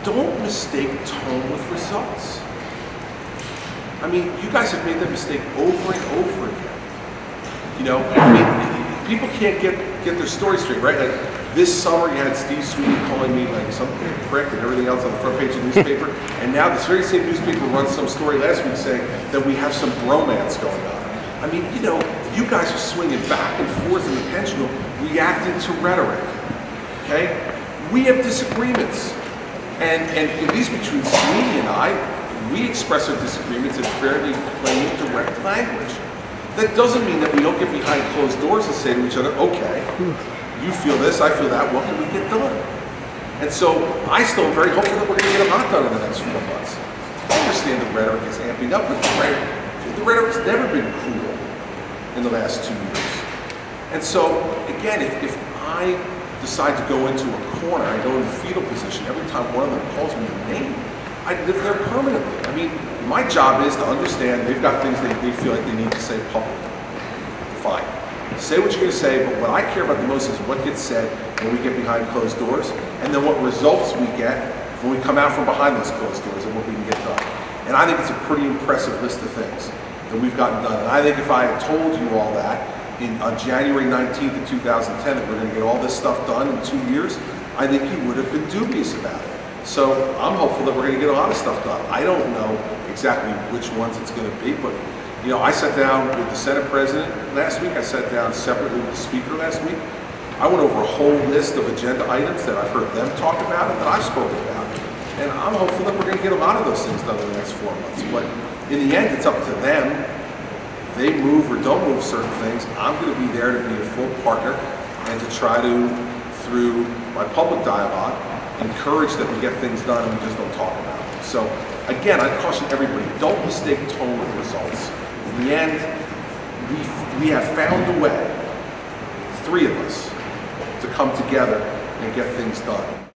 don't mistake tone with results. I mean, you guys have made that mistake over and over again. You know, I mean, people can't get their story straight, right? Like this summer, you had Steve Sweeney calling me like some prick and everything else on the front page of the newspaper, and now this very same newspaper runs some story last week saying that we have some bromance going on. I mean, you know, you guys are swinging back and forth in the pendulum, reacting to rhetoric. Okay, we have disagreements, and at least between Sweeney and I, we express our disagreements in fairly plain, direct language. That doesn't mean that we don't get behind closed doors and say to each other, okay, you feel this, I feel that, what can we get done? And so I still am very hopeful that we're going to get a lot done in the next 4 months. I understand the rhetoric is amping up, but the rhetoric's never been cool in the last 2 years. And so, again, if I decide to go into a corner, I go in the fetal position, every time one of them calls me a name, I live there permanently. I mean, my job is to understand they've got things they feel like they need to say publicly. Fine. Say what you're going to say, but what I care about the most is what gets said when we get behind closed doors, and then what results we get when we come out from behind those closed doors and what we can get done. And I think it's a pretty impressive list of things that we've gotten done. And I think if I had told you all that on January 19th of 2010 that we're going to get all this stuff done in 2 years, I think you would have been dubious about it. So I'm hopeful that we're going to get a lot of stuff done. I don't know exactly which ones it's going to be, but you know, I sat down with the Senate President last week. I sat down separately with the Speaker last week. I went over a whole list of agenda items that I've heard them talk about and that I've spoken about. And I'm hopeful that we're going to get a lot of those things done in the next 4 months. But in the end, it's up to them. They move or don't move certain things. I'm going to be there to be a full partner and to try to, through my public dialogue, encourage that we get things done and we just don't talk about them. So again, I caution everybody, don't mistake tone with results. In the end, we have found a way, 3 of us, to come together and get things done.